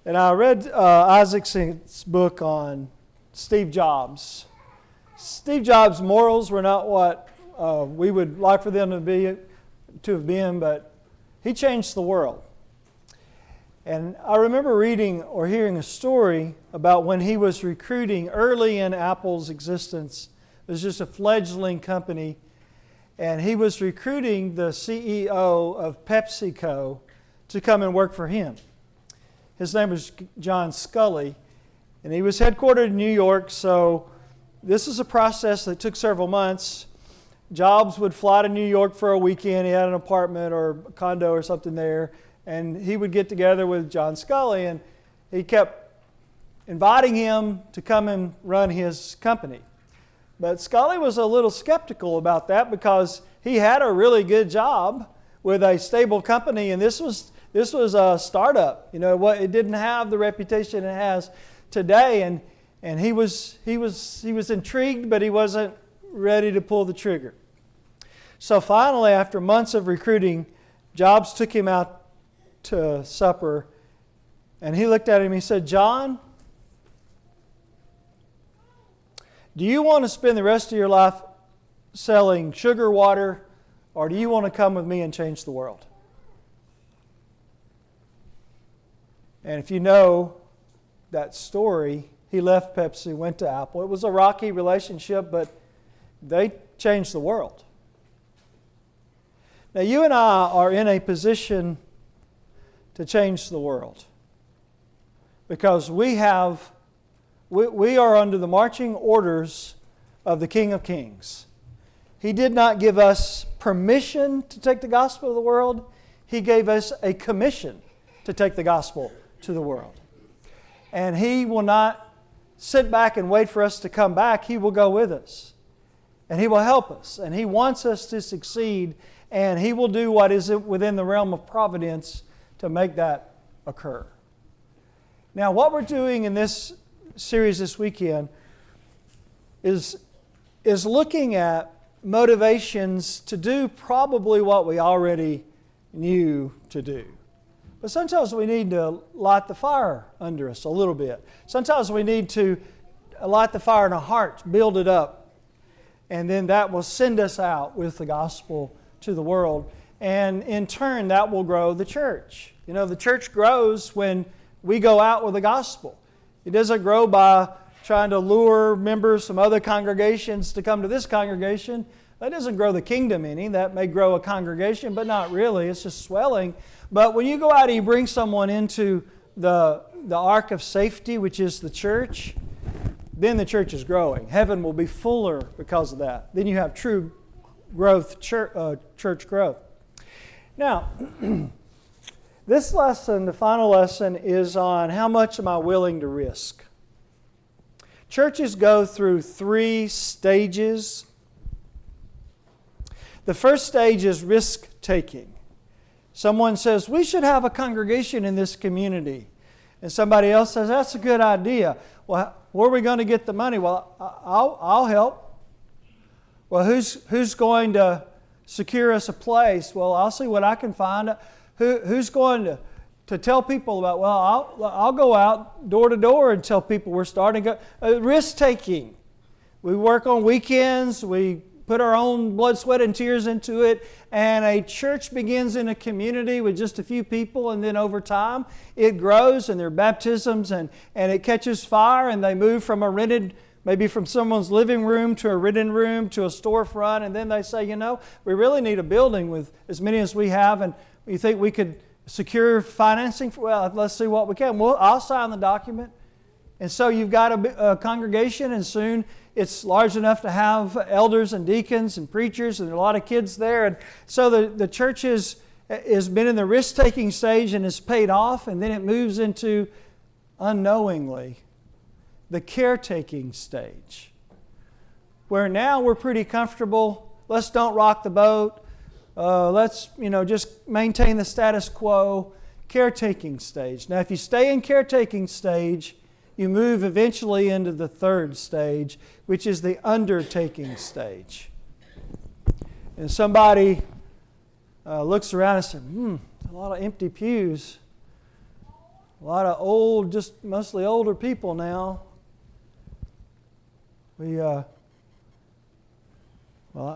And I read Isaacson's book on Steve Jobs. Steve Jobs' morals were not what we would like for them to have been, but he changed the world. And I remember reading or hearing a story about when he was recruiting early in Apple's existence. It was just a fledgling company, and he was recruiting the CEO of PepsiCo to come and work for him. His name was John Scully, and he was headquartered in New York, so this is a process that took several months. Jobs would fly to New York for a weekend. He had an apartment or a condo or something there, and he would get together with John Scully, and he kept inviting him to come and run his company. But Scully was a little skeptical about that because he had a really good job with a stable company, and this was a startup. You know what? It didn't have the reputation it has today, and he was intrigued, but he wasn't ready to pull the trigger. So finally, after months of recruiting, Jobs took him out to supper, and he looked at him and he said, "John, do you want to spend the rest of your life selling sugar water, or do you want to come with me and change the world?" And if you know that story, he left Pepsi, went to Apple. It was a rocky relationship, but they changed the world. Now, you and I are in a position to change the world because we are under the marching orders of the King of Kings. He did not give us permission to take the gospel to the world. He gave us a commission to take the gospel to the world. And He will not sit back and wait for us to come back. He will go with us. And He will help us. And He wants us to succeed. And He will do what is within the realm of providence to make that occur. Now, what we're doing in this series this weekend is looking at motivations to do probably what we already knew to do. But sometimes we need to light the fire under us a little bit. Sometimes we need to light the fire in our hearts, build it up, and then that will send us out with the gospel to the world. And in turn, that will grow the church. You know, the church grows when we go out with the gospel. It doesn't grow by trying to lure members from other congregations to come to this congregation. That doesn't grow the kingdom any. That may grow a congregation, but not really. It's just swelling. But when you go out and you bring someone into the ark of safety, which is the church, then the church is growing. Heaven will be fuller because of that. Then you have true growth, church growth. Now, this lesson, the final lesson, is on how much am I willing to risk. Churches go through 3 stages. The first stage is risk-taking. Someone says, we should have a congregation in this community. And somebody else says, that's a good idea. Well, where are we going to get the money? Well, I'll help. Well, who's going to secure us a place? Well, I'll see what I can find. Who's going to tell people about, well, I'll go out door to door and tell people we're starting. Risk-taking. We work on weekends. We put our own blood, sweat, and tears into it. And a church begins in a community with just a few people, and then over time it grows, and there are baptisms, and it catches fire, and they move from a rented, maybe from someone's living room to a rented room to a storefront, and then they say, you know, we really need a building with as many as we have, and you think we could secure financing? Well, let's see what we can. Well, I'll sign the document. And so you've got a congregation, and soon it's large enough to have elders and deacons and preachers, and there are a lot of kids there. And so the church has been in the risk-taking stage and is paid off, and then it moves into, unknowingly, the caretaking stage, where now we're pretty comfortable. Let's don't rock the boat. Let's just maintain the status quo. Caretaking stage. Now, if you stay in caretaking stage, you move eventually into the third stage, which is the undertaking stage. And somebody looks around and says, a lot of empty pews. A lot of old, just mostly older people now. Well,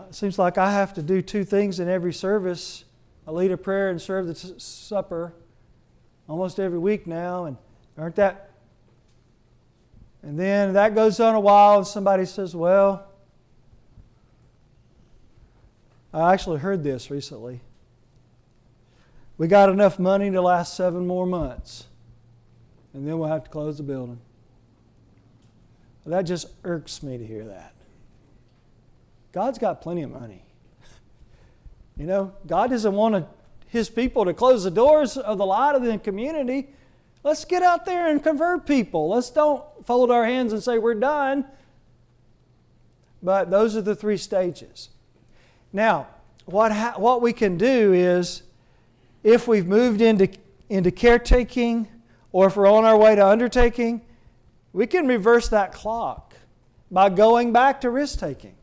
it seems like I have to do two things in every service. I lead a prayer and serve the supper almost every week now, and aren't that? And then that goes on a while, and somebody says, well, I actually heard this recently. We got enough money to last 7 more months, and then we'll have to close the building. That just irks me to hear that. God's got plenty of money. You know, God doesn't want His people to close the doors of the light of the community. Let's get out there and convert people. Let's don't fold our hands and say we're done. But those are the 3 stages. Now, what we can do is, if we've moved into caretaking, or if we're on our way to undertaking, we can reverse that clock by going back to risk-taking.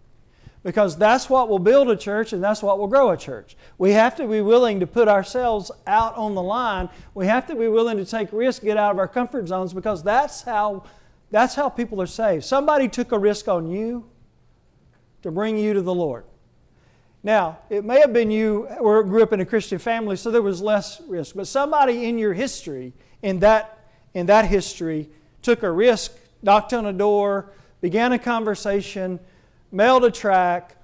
Because that's what will build a church and that's what will grow a church. We have to be willing to put ourselves out on the line. We have to be willing to take risks, get out of our comfort zones, because that's how people are saved. Somebody took a risk on you to bring you to the Lord. Now, it may have been you or grew up in a Christian family, so there was less risk. But somebody in your history, in that history, took a risk, knocked on a door, began a conversation, mailed a tract,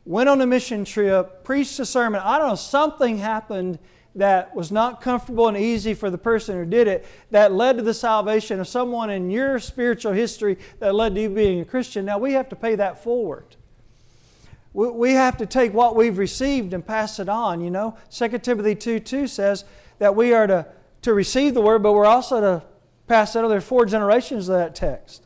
went on a mission trip, preached a sermon. I don't know, something happened that was not comfortable and easy for the person who did it that led to the salvation of someone in your spiritual history that led to you being a Christian. Now we have to pay that forward. We have to take what we've received and pass it on, you know. 2 Timothy 2:2 says that we are to receive the Word, but we're also to pass it on. There are 4 generations of that text.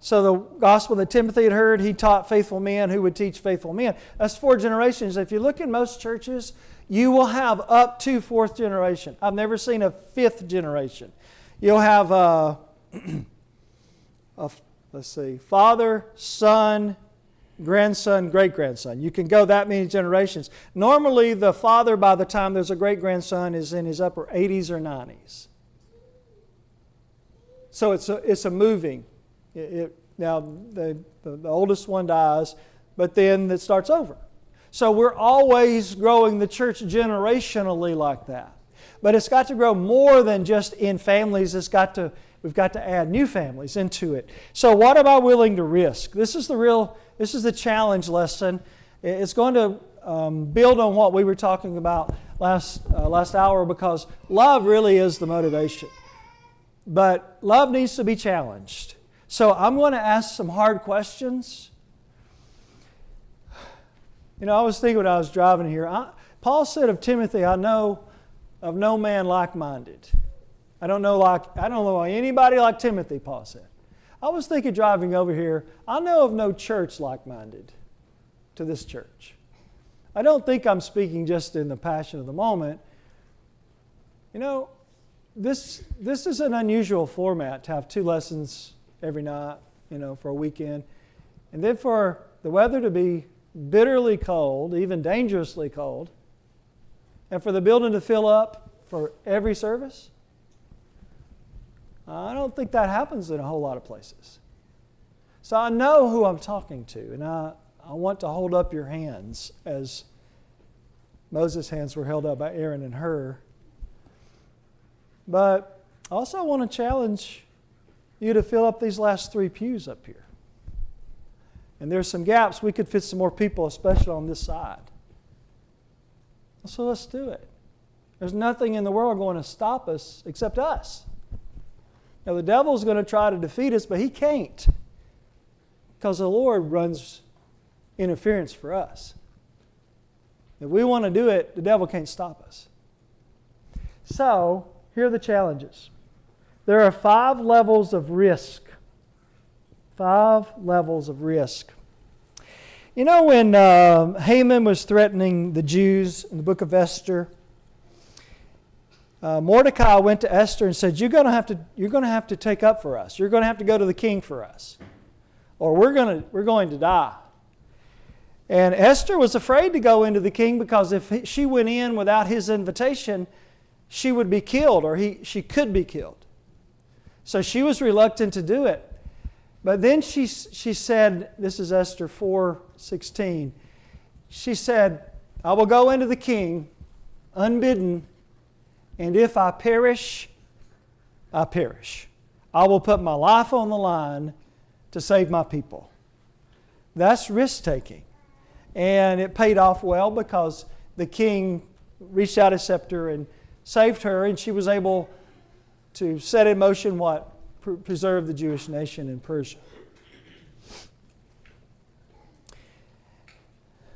So the gospel that Timothy had heard, he taught faithful men who would teach faithful men. That's 4 generations. If you look in most churches, you will have up to 4th generation. I've never seen a 5th generation. You'll have, father, son, grandson, great-grandson. You can go that many generations. Normally, the father, by the time there's a great-grandson, is in his upper 80s or 90s. So it's a moving. Now, the oldest one dies, but then it starts over. So we're always growing the church generationally like that. But it's got to grow more than just in families. We've got to add new families into it. So what am I willing to risk? This is the challenge lesson. It's going to build on what we were talking about last hour, because love really is the motivation. But love needs to be challenged. So I'm going to ask some hard questions. You know, I was thinking when I was driving here, Paul said of Timothy, I know of no man like-minded. I don't know anybody like Timothy, Paul said. I was thinking driving over here, I know of no church like-minded to this church. I don't think I'm speaking just in the passion of the moment. You know, this is an unusual format to have 2 lessons every night, you know, for a weekend. And then for the weather to be bitterly cold, even dangerously cold, and for the building to fill up for every service. I don't think that happens in a whole lot of places. So I know who I'm talking to, and I want to hold up your hands as Moses' hands were held up by Aaron and Hur. But I also want to challenge you to fill up these last 3 pews up here. And there's some gaps. We could fit some more people, especially on this side. So let's do it. There's nothing in the world going to stop us except us. Now the devil's going to try to defeat us, but he can't, because the Lord runs interference for us. If we want to do it, the devil can't stop us. So here are the challenges. There are 5 levels of risk. 5 levels of risk. You know, when Haman was threatening the Jews in the book of Esther, Mordecai went to Esther and said, "You're going to have to take up for us. You're going to have to go to the king for us, or we're going to die." And Esther was afraid to go into the king, because if she went in without his invitation, she would be killed, or she could be killed. So she was reluctant to do it. But then she said, this is Esther 4:16, she said, I will go into the king unbidden, and if I perish, I perish. I will put my life on the line to save my people. That's risk-taking. And it paid off well because the king reached out his scepter and saved her, and she was able to set in motion what? Preserve the Jewish nation in Persia.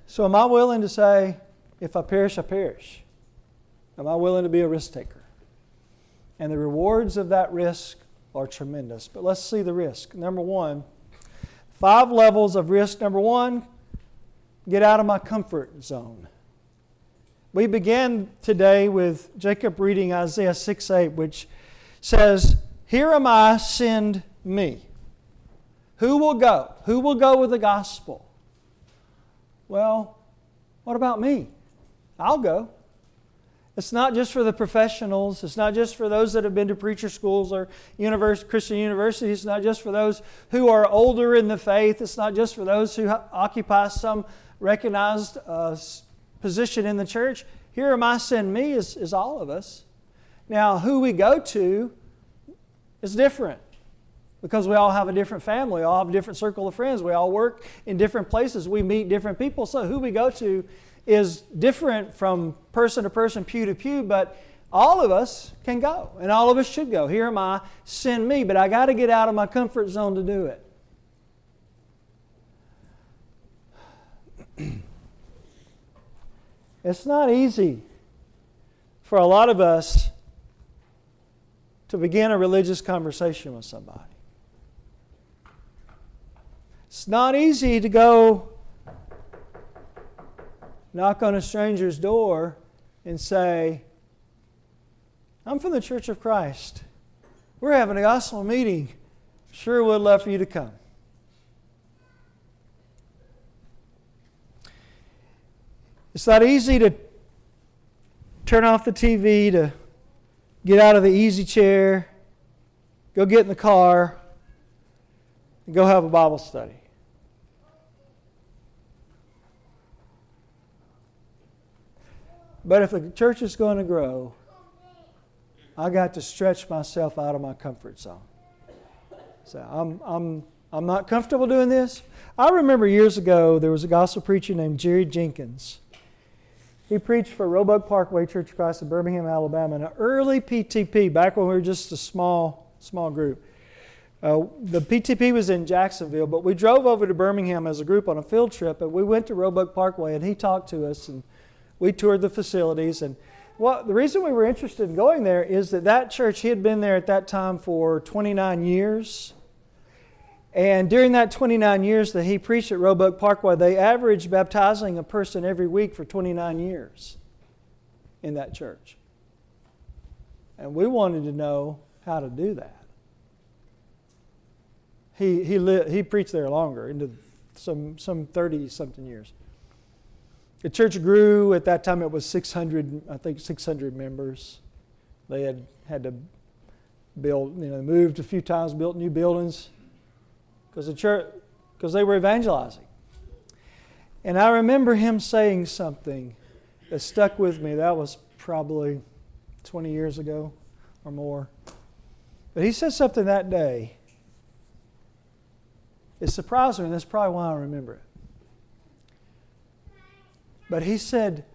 So am I willing to say, if I perish, I perish? Am I willing to be a risk taker? And the rewards of that risk are tremendous. But let's see the risk. Number one, 5 levels of risk. Number one, get out of my comfort zone. We began today with Jacob reading Isaiah 6:8, which says, Here am I, send me. Who will go? Who will go with the gospel? Well, what about me? I'll go. It's not just for the professionals. It's not just for those that have been to preacher schools or Christian universities. It's not just for those who are older in the faith. It's not just for those who occupy some recognized position in the church. Here am I, send me is all of us. Now, who we go to is different because we all have a different family. We all have a different circle of friends. We all work in different places. We meet different people. So who we go to is different from person to person, pew to pew, but all of us can go, and all of us should go. Here am I, send me, but I got to get out of my comfort zone to do it. It's not easy for a lot of us to begin a religious conversation with somebody. It's not easy to go knock on a stranger's door and say, I'm from the Church of Christ. We're having a gospel meeting. Sure would love for you to come. It's not easy to turn off the TV, to get out of the easy chair, go get in the car, and go have a Bible study. But if the church is going to grow, I got to stretch myself out of my comfort zone. So I'm not comfortable doing this. I remember years ago there was a gospel preacher named Jerry Jenkins. He preached for Roebuck Parkway Church of Christ in Birmingham, Alabama, in an early PTP, back when we were just a small group. The PTP was in Jacksonville, but we drove over to Birmingham as a group on a field trip, and we went to Roebuck Parkway, and he talked to us, and we toured the facilities. And the reason we were interested in going there is that church, he had been there at that time for 29 years. And during that 29 years that he preached at Roebuck Parkway, they averaged baptizing a person every week for 29 years in that church. And we wanted to know how to do that. He preached there longer, into some 30-something years. The church grew. At that time it was 600 members. They had to build, moved a few times, built new buildings because they were evangelizing. And I remember him saying something that stuck with me. That was probably 20 years ago or more. But he said something that day. It surprised me, and that's probably why I remember it. But he said,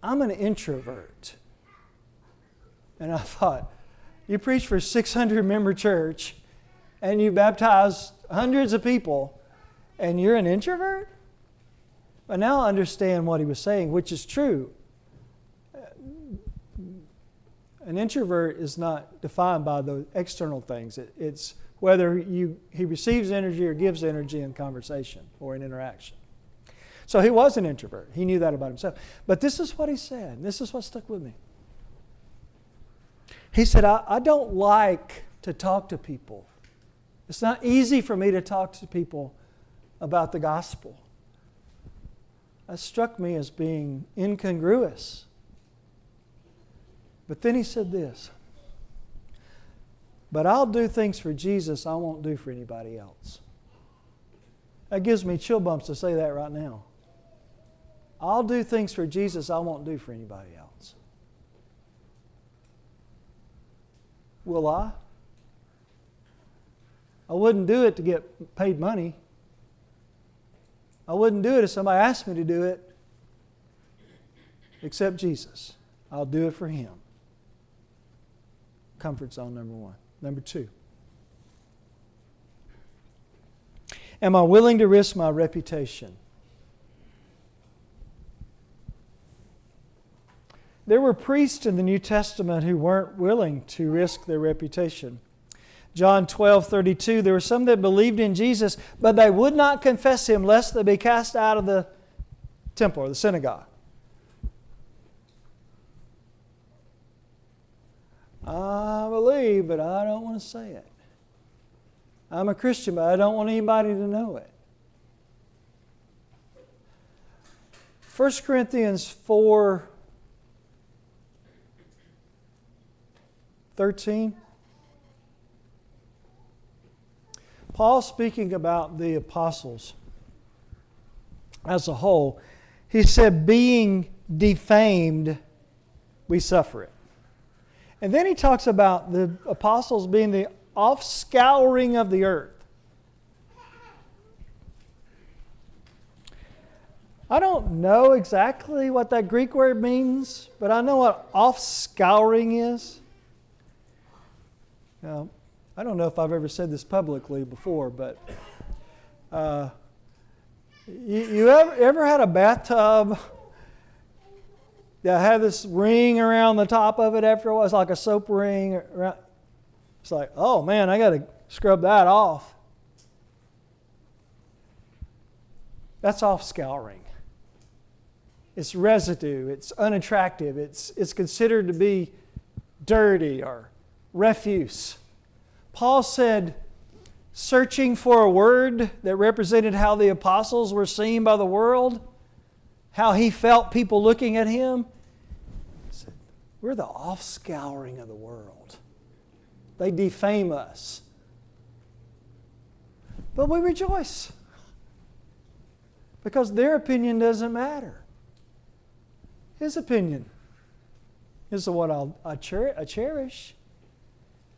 I'm an introvert. And I thought, you preach for a 600-member church, and you baptize hundreds of people, and you're an introvert? But now I understand what he was saying, which is true. An introvert is not defined by the external things. It's whether he receives energy or gives energy in conversation or in interaction. So he was an introvert. He knew that about himself. But this is what he said. This is what stuck with me. He said, I don't like to talk to people. It's not easy for me to talk to people about the gospel. That struck me as being incongruous. But then he said this, But I'll do things for Jesus I won't do for anybody else. That gives me chill bumps to say that right now. I'll do things for Jesus I won't do for anybody else. Will I? I wouldn't do it to get paid money. I wouldn't do it if somebody asked me to do it. Except Jesus. I'll do it for Him. Comfort zone number one. Number two. Am I willing to risk my reputation? There were priests in the New Testament who weren't willing to risk their reputation. John 12:32, there were some that believed in Jesus, but they would not confess Him lest they be cast out of the temple or the synagogue. I believe, but I don't want to say it. I'm a Christian, but I don't want anybody to know it. 1 Corinthians 4:13. Paul, speaking about the apostles as a whole, he said, being defamed, we suffer it. And then he talks about the apostles being the offscouring of the earth. I don't know exactly what that Greek word means, but I know what offscouring is. Now, I don't know if I've ever said this publicly before, but you ever had a bathtub that had this ring around the top of it after a while? It's like a soap ring. It's like, oh man, I got to scrub that off. That's offscouring. It's residue. It's unattractive. It's considered to be dirty or refuse. Paul said, searching for a word that represented how the apostles were seen by the world, how he felt people looking at him. He said, we're the offscouring of the world. They defame us. But we rejoice. Because their opinion doesn't matter. His opinion is the one I cherish.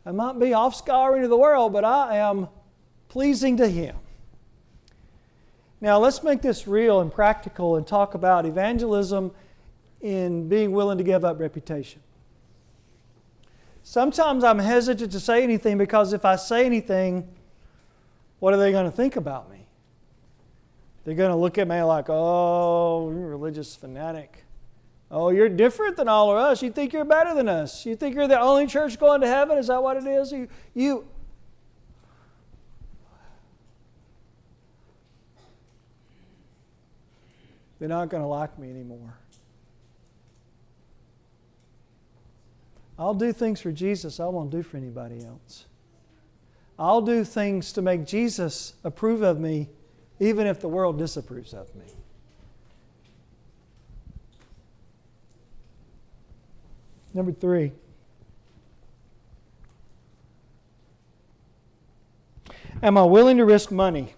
I might be offscouring of the world, but I am pleasing to Him. Now let's make this real and practical and talk about evangelism in being willing to give up reputation. Sometimes I'm hesitant to say anything because if I say anything, what are they going to think about me? They're going to look at me like, oh, you're a religious fanatic. Oh, you're different than all of us. You think you're better than us. You think you're the only church going to heaven? Is that what it is? You. They're not going to like me anymore. I'll do things for Jesus I won't do for anybody else. I'll do things to make Jesus approve of me, even if the world disapproves of me. Number 3. Am I willing to risk money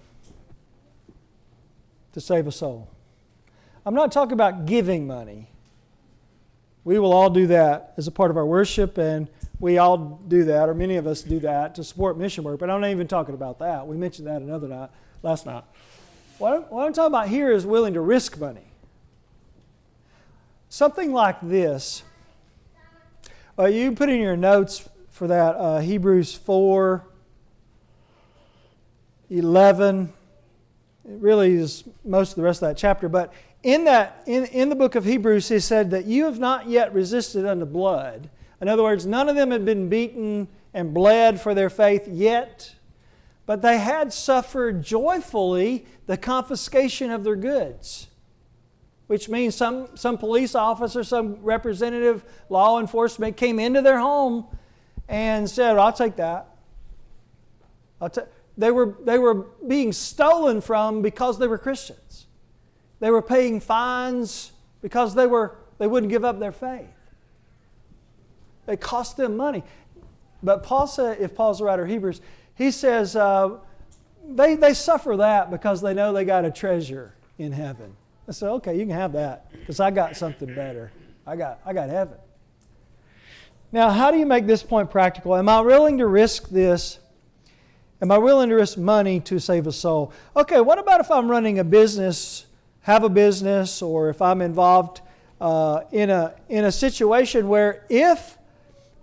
to save a soul? I'm not talking about giving money. We will all do that as a part of our worship, and we all do that, or many of us do that, to support mission work. But I'm not even talking about that. We mentioned that last night. What I'm talking about here is willing to risk money. Something like this. You put in your notes for that Hebrews 4:11. It really is most of the rest of that chapter. But in the book of Hebrews, he said that you have not yet resisted unto blood. In other words, none of them had been beaten and bled for their faith yet, but they had suffered joyfully the confiscation of their goods. Which means some police officer, some representative, law enforcement came into their home and said, I'll take that. They were being stolen from because they were Christians. They were paying fines because they wouldn't give up their faith. It cost them money. But Paul said, if Paul's the writer of Hebrews, he says they suffer that because they know they got a treasure in heaven. I said, okay, you can have that because I got something better. I got heaven. Now, how do you make this point practical? Am I willing to risk this? Am I willing to risk money to save a soul? Okay, what about if I'm running a business, have a business, or if I'm involved in a situation where if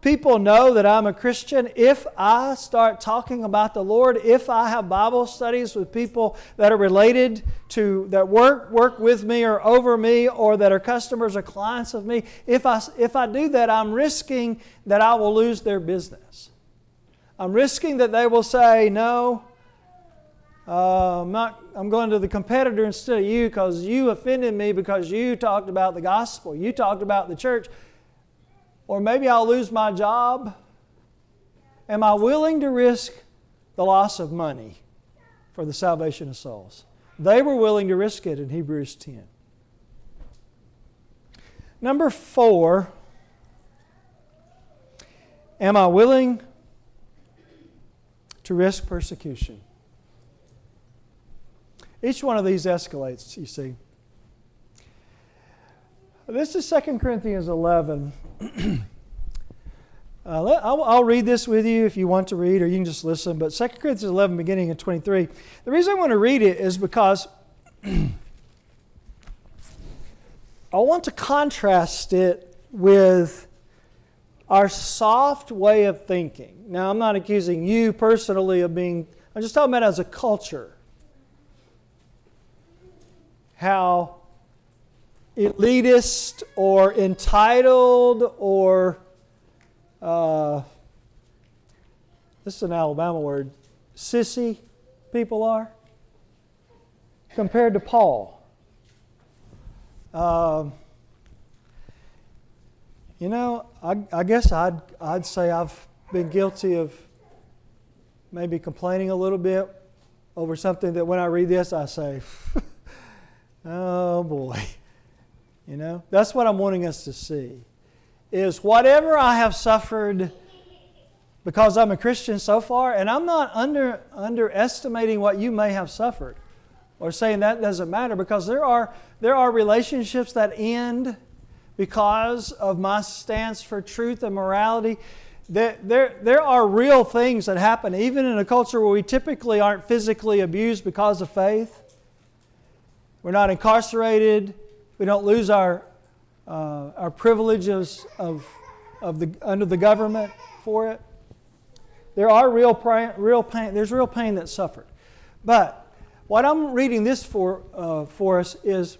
people know that I'm a Christian, if I start talking about the Lord, if I have Bible studies with people that are related to, that work with me or over me, or that are customers or clients of me, if I do that, I'm risking that I will lose their business. I'm risking that they will say, no, I'm going to the competitor instead of you because you offended me because you talked about the gospel, you talked about the church. Or maybe I'll lose my job. Am I willing to risk the loss of money for the salvation of souls? They were willing to risk it in Hebrews 10. Number 4, am I willing to risk persecution? Each one of these escalates, you see. This is 2 Corinthians 11. I'll read this with you if you want to read, or you can just listen. But 2 Corinthians 11, beginning at 23. The reason I want to read it is because I want to contrast it with our soft way of thinking. Now, I'm not accusing you personally of being, I'm just talking about as a culture. How elitist or entitled or, this is an Alabama word, sissy people are compared to Paul. I guess I'd say I've been guilty of maybe complaining a little bit over something that when I read this I say, oh boy. That's what I'm wanting us to see, is whatever I have suffered because I'm a Christian so far, and I'm not underestimating what you may have suffered or saying that doesn't matter, because there are relationships that end because of my stance for truth and morality. There are real things that happen even in a culture where we typically aren't physically abused because of faith. We're not incarcerated. We don't lose our privileges under the government for it. There are real pain. There's real pain that's suffered. But what I'm reading this for us is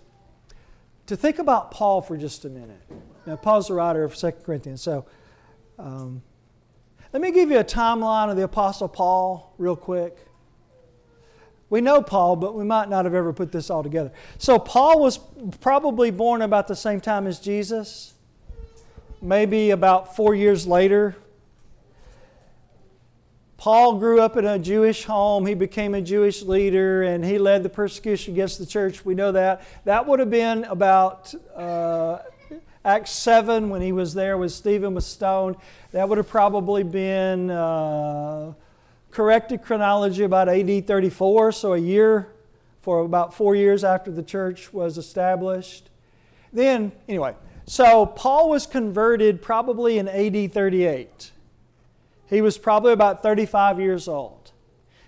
to think about Paul for just a minute. Now, Paul's the writer of 2 Corinthians. So let me give you a timeline of the Apostle Paul real quick. We know Paul, but we might not have ever put this all together. So Paul was probably born about the same time as Jesus, maybe about 4 years later. Paul grew up in a Jewish home. He became a Jewish leader, and he led the persecution against the church. We know that. That would have been about Acts 7 when he was there when Stephen was stoned. That would have probably been... corrected chronology about AD 34, so a year, for about 4 years after the church was established. Then, anyway, so Paul was converted probably in AD 38. He was probably about 35 years old.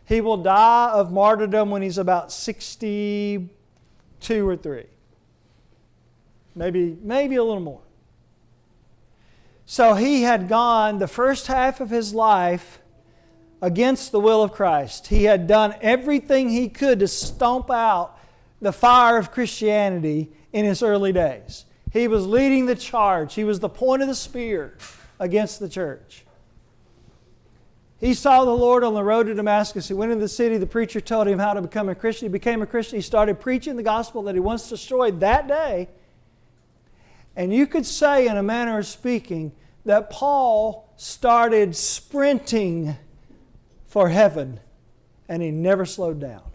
He will die of martyrdom when he's about 62 or 3. Maybe a little more. So he had gone the first half of his life against the will of Christ. He had done everything he could to stomp out the fire of Christianity in his early days. He was leading the charge. He was the point of the spear against the church. He saw the Lord on the road to Damascus. He went into the city. The preacher told him how to become a Christian. He became a Christian. He started preaching the gospel that he once destroyed that day. And you could say, in a manner of speaking, that Paul started sprinting for heaven, and he never slowed down.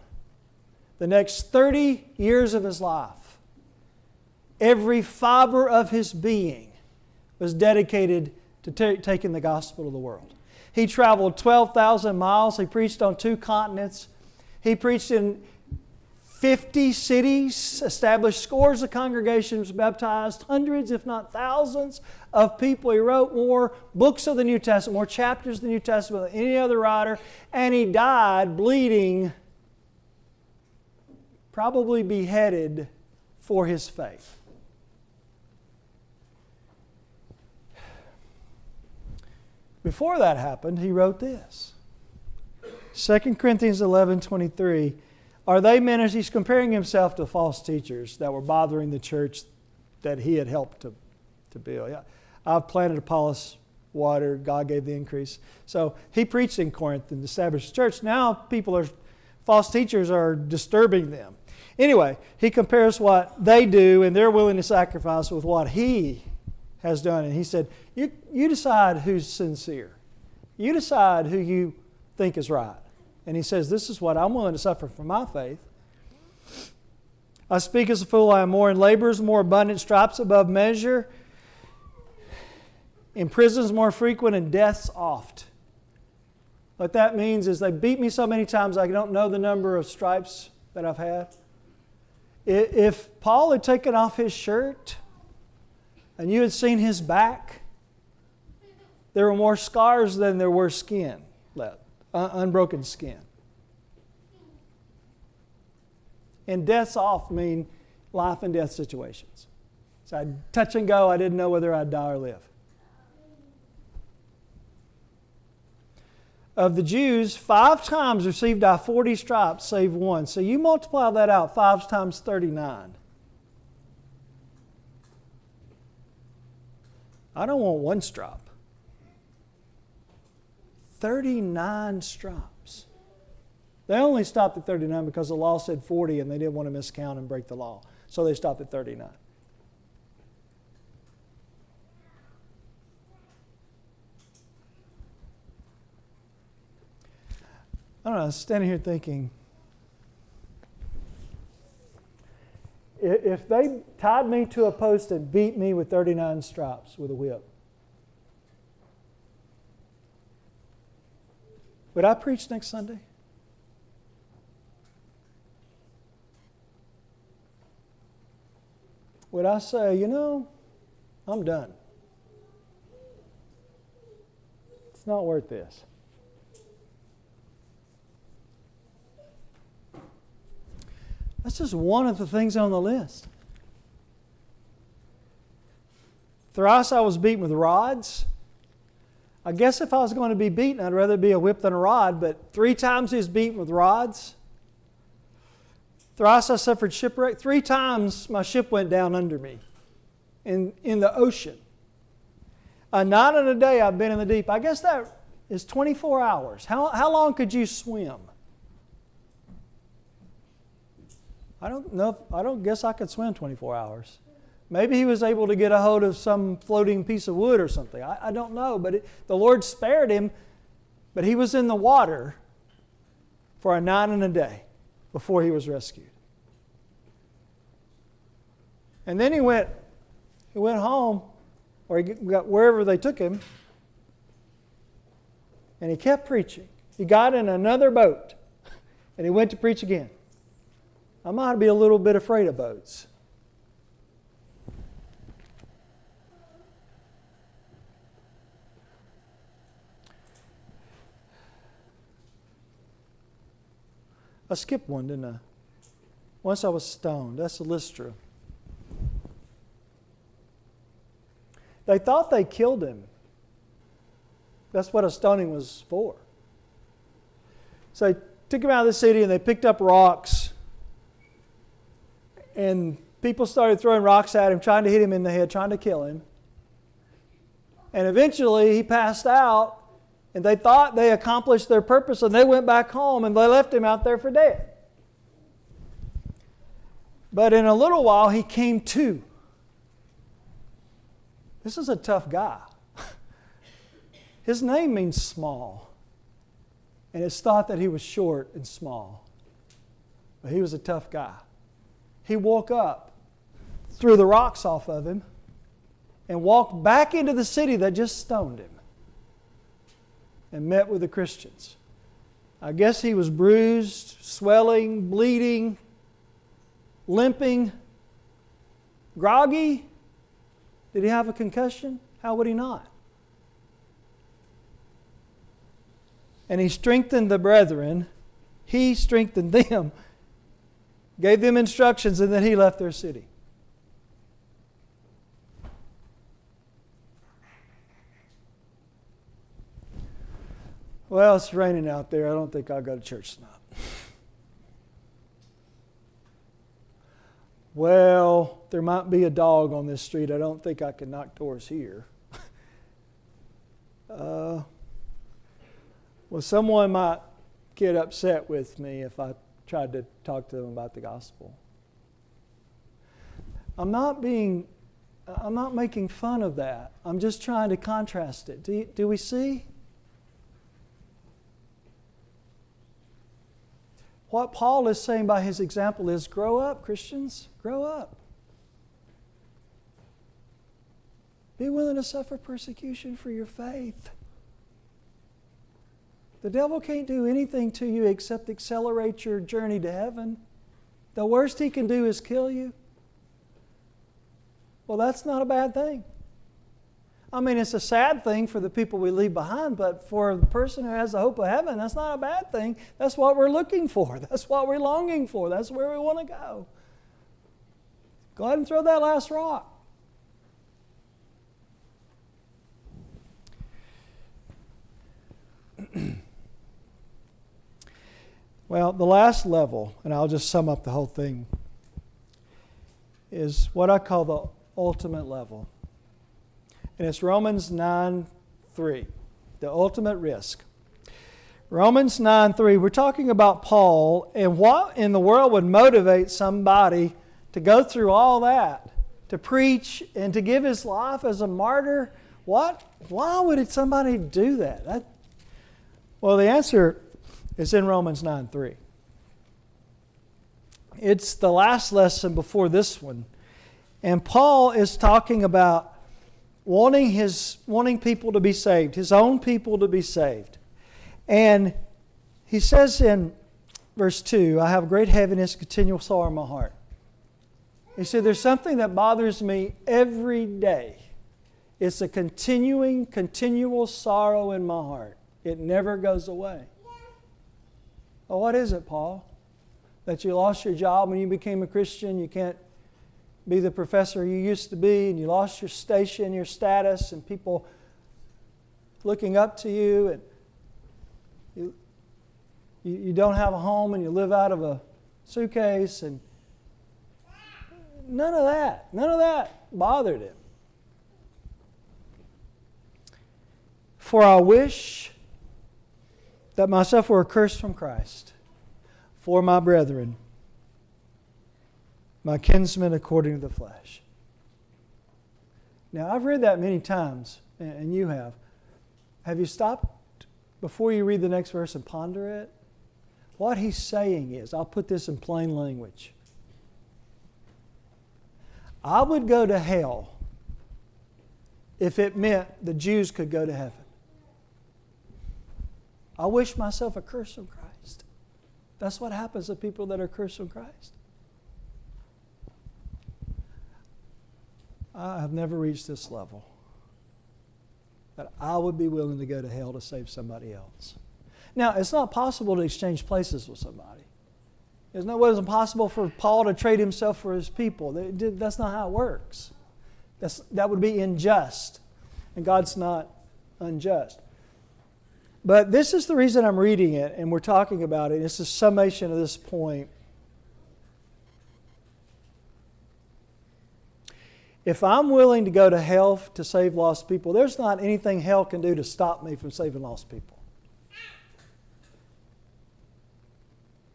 The next 30 years of his life, every fiber of his being was dedicated to taking the gospel to the world. He traveled 12,000 miles. He preached on 2 continents. He preached in 50 cities, established scores of congregations, baptized hundreds, if not thousands, of people. He wrote more books of the New Testament, more chapters of the New Testament than any other writer, and he died bleeding, probably beheaded for his faith. Before that happened, he wrote this. 2 Corinthians 11:23. Are they ministers? He's comparing himself to false teachers that were bothering the church that he had helped to build. Yeah. I've planted, Apollos watered, God gave the increase. So he preached in Corinth and established the church. Now false teachers are disturbing them. Anyway, he compares what they do and they're willing to sacrifice with what he has done. And he said, you decide who's sincere. You decide who you think is right. And he says, this is what I'm willing to suffer for my faith. I speak as a fool, I am more in labors, more abundant, stripes above measure, imprisons more frequent, and deaths oft. What that means is they beat me so many times I don't know the number of stripes that I've had. If Paul had taken off his shirt and you had seen his back, there were more scars than there were skin left. Unbroken skin. And deaths off mean life and death situations. So I'd touch and go. I didn't know whether I'd die or live. Of the Jews, 5 times received I 40 stripes, save one. So you multiply that out, 5 times 39. I don't want 1 stripe. 39 stripes. They only stopped at 39 because the law said 40 and they didn't want to miscount and break the law. So they stopped at 39. I don't know, I was standing here thinking, if they tied me to a post and beat me with 39 stripes with a whip, would I preach next Sunday? Would I say, I'm done? It's not worth this. That's just one of the things on the list. Thrice I was beaten with rods. I guess if I was going to be beaten, I'd rather be a whip than a rod, but 3 times he was beaten with rods. Thrice I suffered shipwreck. 3 times my ship went down under me in the ocean. A night and a day I've been in the deep. I guess that is 24 hours. How long could you swim? I don't know. I don't guess I could swim 24 hours. Maybe he was able to get a hold of some floating piece of wood or something. I don't know. But the Lord spared him. But he was in the water for a night and a day before he was rescued. And then he went home, or he got wherever they took him, and he kept preaching. He got in another boat, and he went to preach again. I might be a little bit afraid of boats. I skipped one, didn't I? Once I was stoned. That's Lystra. They thought they killed him. That's what a stoning was for. So they took him out of the city and they picked up rocks. And people started throwing rocks at him, trying to hit him in the head, trying to kill him. And eventually he passed out. And they thought they accomplished their purpose, and they went back home, and they left him out there for dead. But in a little while, he came to. This is a tough guy. His name means small. And it's thought that he was short and small. But he was a tough guy. He woke up, threw the rocks off of him, and walked back into the city that just stoned him. and met with the Christians. I guess he was bruised, swelling, bleeding, limping, groggy. Did he have a concussion? How would he not? And he strengthened the brethren. He strengthened them, gave them instructions, and then he left their city. Well, it's raining out there. I don't think I'll go to church tonight. Well, there might be a dog on this street. I don't think I can knock doors here. Well, someone might get upset with me if I tried to talk to them about the gospel. I'm not making fun of that. I'm just trying to contrast it. Do we see? What Paul is saying by his example is, grow up, Christians. Grow up. Be willing to suffer persecution for your faith. The devil can't do anything to you except accelerate your journey to heaven. The worst he can do is kill you. Well, that's not a bad thing. I mean, it's a sad thing for the people we leave behind, but for the person who has the hope of heaven, that's not a bad thing. That's what we're looking for. That's what we're longing for. That's where we want to go. Go ahead and throw that last rock. Well, the last level, and I'll just sum up the whole thing, is what I call the ultimate level. And it's Romans 9:3, the ultimate risk. Romans 9:3, we're talking about Paul, and what in the world would motivate somebody to go through all that, to preach and to give his life as a martyr? What? Why would somebody do that? Well, the answer is in Romans 9:3. It's the last lesson before this one. And Paul is talking about wanting people to be saved, his own people to be saved. And he says in verse 2, I have great heaviness, continual sorrow in my heart. He said, there's something that bothers me every day. It's a continual sorrow in my heart. It never goes away. Well, what is it, Paul? That you lost your job when you became a Christian, you can't be the professor you used to be, and you lost your station, your status, and people looking up to you, and you don't have a home, and you live out of a suitcase, and none of that bothered him. For I wish that myself were accursed from Christ for my brethren, my kinsmen according to the flesh. Now, I've read that many times, and you have. Have you stopped before you read the next verse and ponder it? What he's saying is, I'll put this in plain language. I would go to hell if it meant the Jews could go to heaven. I wish myself accursed from Christ. That's what happens to people that are cursed from Christ. I have never reached this level that I would be willing to go to hell to save somebody else. Now, it's not possible to exchange places with somebody. It wasn't possible for Paul to trade himself for his people. That's not how it works. That would be unjust. And God's not unjust. But this is the reason I'm reading it and we're talking about it. It's a summation of this point. If I'm willing to go to hell to save lost people, there's not anything hell can do to stop me from saving lost people.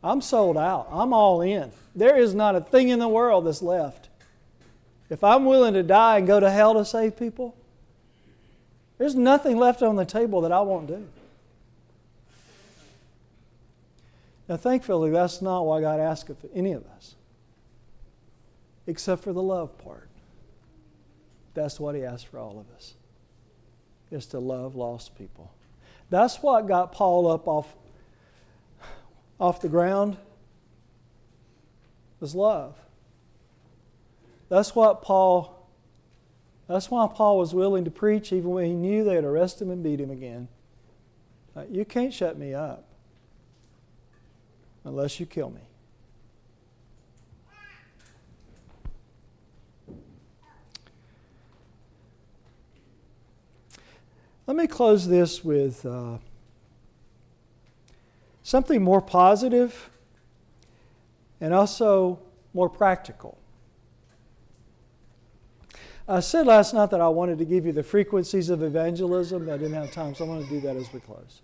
I'm sold out. I'm all in. There is not a thing in the world that's left. If I'm willing to die and go to hell to save people, there's nothing left on the table that I won't do. Now, thankfully, that's not what God asked of any of us, except for the love part. That's what He asked for all of us, is to love lost people. That's what got Paul up off the ground, was love. That's why Paul was willing to preach even when he knew they'd arrest him and beat him again. You can't shut me up unless you kill me. Let me close this with something more positive and also more practical. I said last night that I wanted to give you the frequencies of evangelism, but I didn't have time, so I want to do that as we close.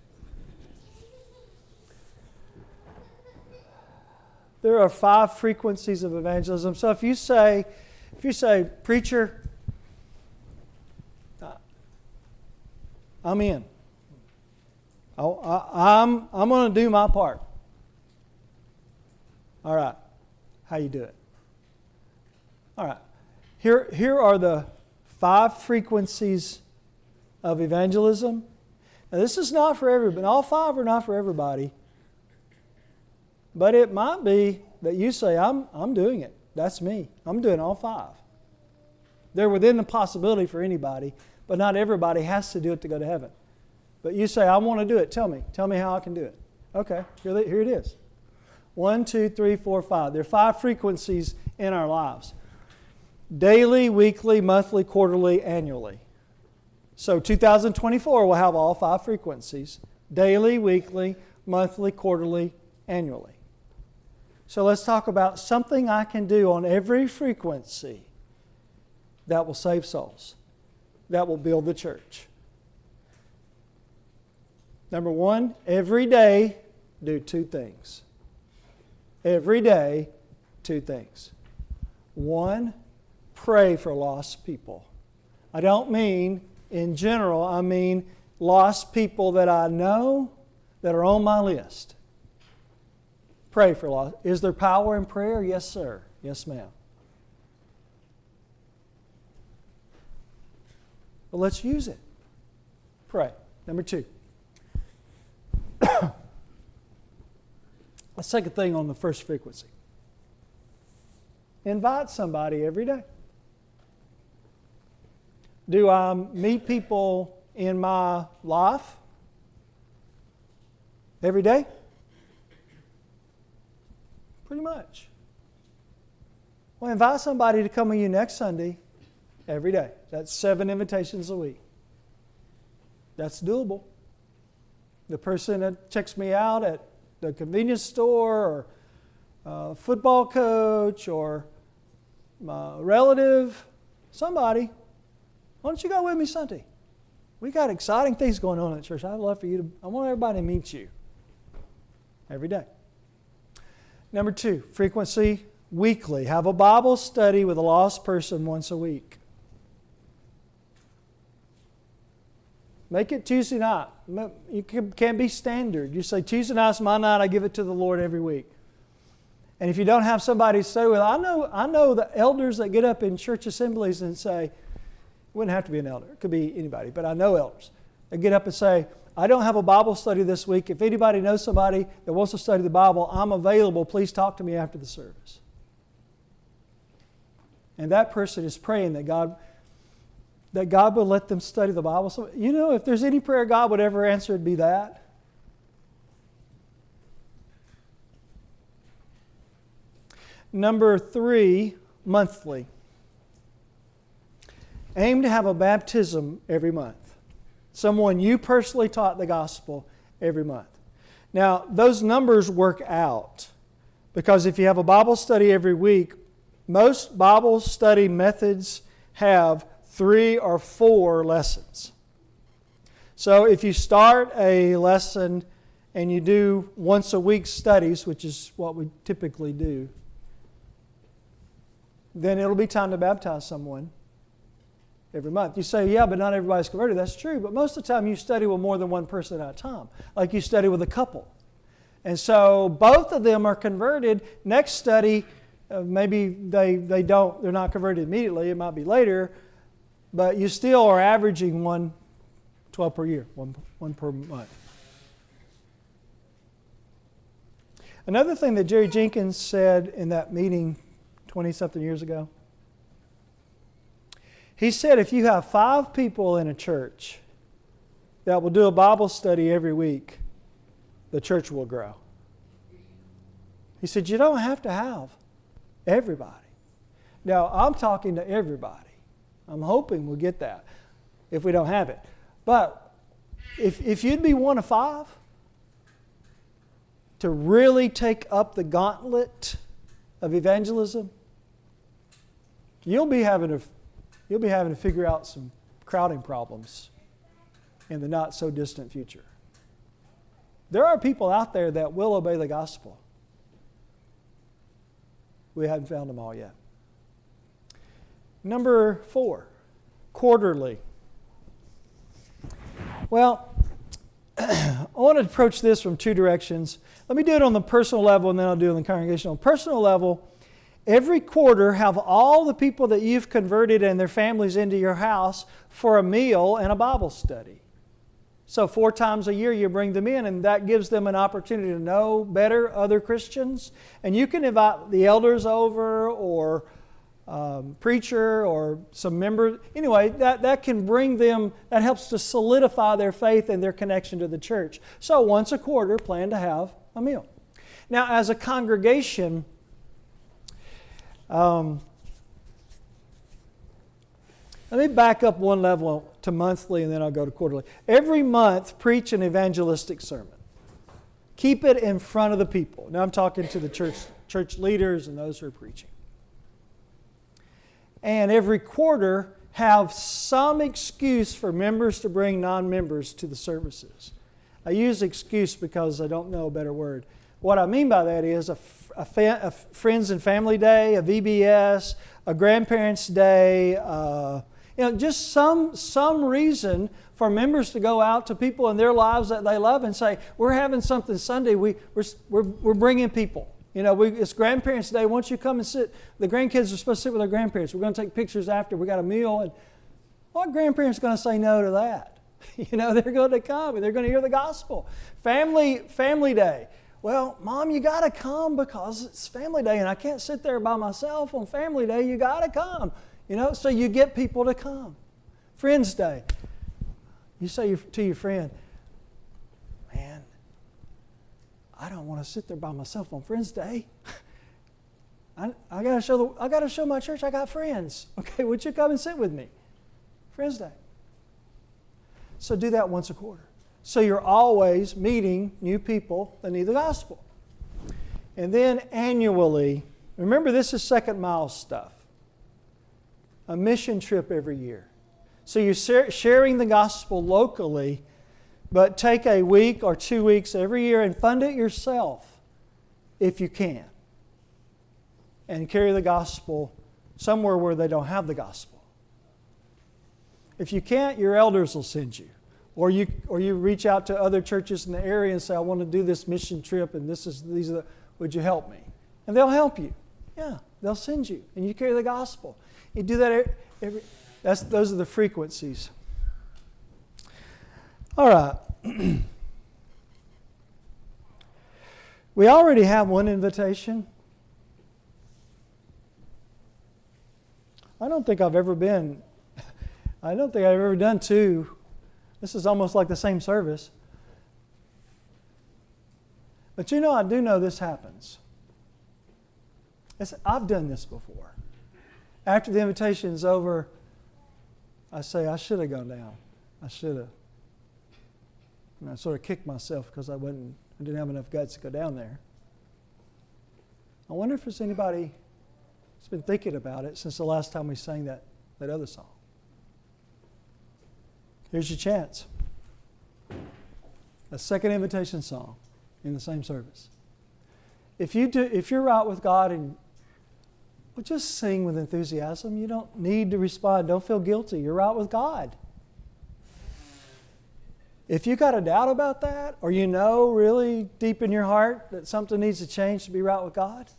There are 5 frequencies of evangelism. So if you say, preacher, I'm in. I'm going to do my part. All right. How you do it? All right. Here are the 5 frequencies of evangelism. Now, this is not for everybody. All 5 are not for everybody. But it might be that you say, I'm doing it. That's me. I'm doing all 5. They're within the possibility for anybody, but not everybody has to do it to go to heaven. But you say, I want to do it. Tell me. Tell me how I can do it. Okay, here it is. 1, 2, 3, 4, 5. There are 5 frequencies in our lives. Daily, weekly, monthly, quarterly, annually. So 2024 will have all 5 frequencies. Daily, weekly, monthly, quarterly, annually. So let's talk about something I can do on every frequency that will save souls, that will build the church. Number 1, every day do 2 things. Every day, 2 things. 1, pray for lost people. I don't mean in general, I mean lost people that I know that are on my list. Pray for lost. Is there power in prayer? Yes, sir. Yes, ma'am. Well, let's use it. Pray. Number 2. The second thing on the first frequency. Invite somebody every day. Do I meet people in my life every day? Pretty much. Well, invite somebody to come with you next Sunday every day. That's 7 invitations a week. That's doable. The person that checks me out at the convenience store or football coach or my relative, somebody, why don't you go with me Sunday? We got exciting things going on at church. I'd love for you to, I want everybody to meet you every day. Number 2, frequency, weekly. Have a Bible study with a lost person once a week. Make it Tuesday night. You can't be standard. You say, Tuesday night's my night, I give it to the Lord every week. And if you don't have somebody to study with, I know the elders that get up in church assemblies and say, it wouldn't have to be an elder, it could be anybody, but I know elders that get up and say, I don't have a Bible study this week. If anybody knows somebody that wants to study the Bible, I'm available. Please talk to me after the service. And that person is praying that God will let them study the Bible. So, you know, if there's any prayer God would ever answer, it'd be that. Number 3, monthly. Aim to have a baptism every month. Someone you personally taught the gospel every month. Now, those numbers work out because if you have a Bible study every week, most Bible study methods have 3 or 4 lessons. So if you start a lesson and you do once a week studies, which is what we typically do, then it'll be time to baptize someone every month. You say, yeah, but not everybody's converted. That's true, but most of the time you study with more than one person at a time, like you study with a couple. And so both of them are converted. Next study, maybe they're not converted immediately. It might be later, but you still are averaging one 12 per year, one per month. Another thing that Jerry Jenkins said in that meeting 20-something years ago, he said if you have 5 people in a church that will do a Bible study every week, the church will grow. He said you don't have to have everybody. Now, I'm talking to everybody. I'm hoping we'll get that if we don't have it. But if you'd be one of 5 to really take up the gauntlet of evangelism, you'll be having to figure out some crowding problems in the not so distant future. There are people out there that will obey the gospel. We haven't found them all yet. Number 4, quarterly. Well, I want to approach this from 2 directions. Let me do it on the personal level and then I'll do it on the congregational. On the personal level, every quarter have all the people that you've converted and their families into your house for a meal and a Bible study. So 4 times a year you bring them in, and that gives them an opportunity to know better other Christians. And you can invite the elders over or preacher or some member. Anyway, that can bring them, that helps to solidify their faith and their connection to the church. So once a quarter, plan to have a meal. Now, as a congregation, let me back up one level to monthly and then I'll go to quarterly. Every month, preach an evangelistic sermon. Keep it in front of the people. Now I'm talking to the church leaders and those who are preaching. And every quarter, have some excuse for members to bring non-members to the services. I use excuse because I don't know a better word. What I mean by that is a Friends and Family Day, a VBS, a Grandparents' Day, just some reason for members to go out to people in their lives that they love and say, we're having something Sunday, we're bringing people. It's Grandparents' Day. Once you come and sit, the grandkids are supposed to sit with their grandparents. We're going to take pictures after. We got a meal. And what grandparent's going to say no to that? They're going to come and they're going to hear the gospel. Family Day. Well, Mom, you got to come because it's Family Day and I can't sit there by myself on Family Day. You got to come. So you get people to come. Friends' Day. You say to your friend, man, I don't want to sit there by myself on Friends' Day. I got to show my church I got friends. Okay, would you come and sit with me? Friends' Day. So do that once a quarter. So you're always meeting new people that need the gospel. And then annually, remember this is second mile stuff. A mission trip every year. So you're sharing the gospel locally, but take a week or 2 weeks every year and fund it yourself if you can. And carry the gospel somewhere where they don't have the gospel. If you can't, your elders will send you. Or you reach out to other churches in the area and say, I want to do this mission trip and would you help me? And they'll help you. Yeah, they'll send you. And you carry the gospel. You do that those are the frequencies. All right. We already have one invitation. I don't think I've ever done 2. This is almost like the same service. But I do know this happens. I've done this before. After the invitation is over, I say, I should have gone down. I should have. And I sort of kicked myself because I didn't have enough guts to go down there. I wonder if there's anybody that's been thinking about it since the last time we sang that other song. Here's your chance. A second invitation song in the same service. If you're right with God and just sing with enthusiasm, you don't need to respond. Don't feel guilty. You're right with God. If you got a doubt about that, or really deep in your heart that something needs to change to be right with God,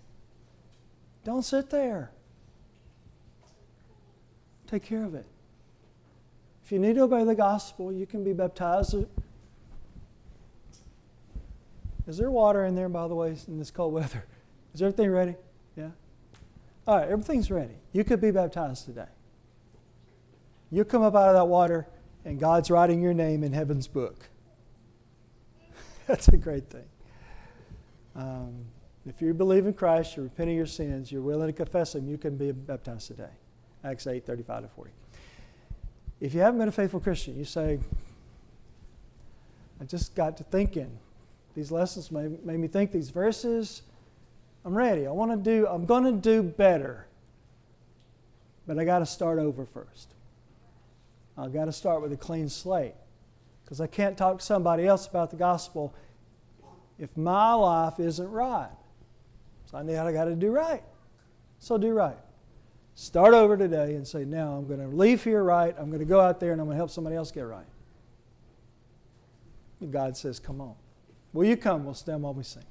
don't sit there. Take care of it. If you need to obey the gospel, you can be baptized. Is there water in there, by the way, in this cold weather? Is everything ready? Yeah? All right, everything's ready. You could be baptized today. You come up out of that water, and God's writing your name in heaven's book. That's a great thing. If you believe in Christ, you repent of your sins, you're willing to confess them, you can be baptized today. Acts 8:35-40. If you haven't been a faithful Christian, you say, I just got to thinking. These lessons made me think these verses. I'm ready. I'm going to do better. But I got to start over first. I've got to start with a clean slate. Because I can't talk to somebody else about the gospel if my life isn't right. So I got to do right. So do right. Start over today and say, now I'm going to leave here right. I'm going to go out there and I'm going to help somebody else get right. And God says, come on. Will you come? We'll stand while we sing.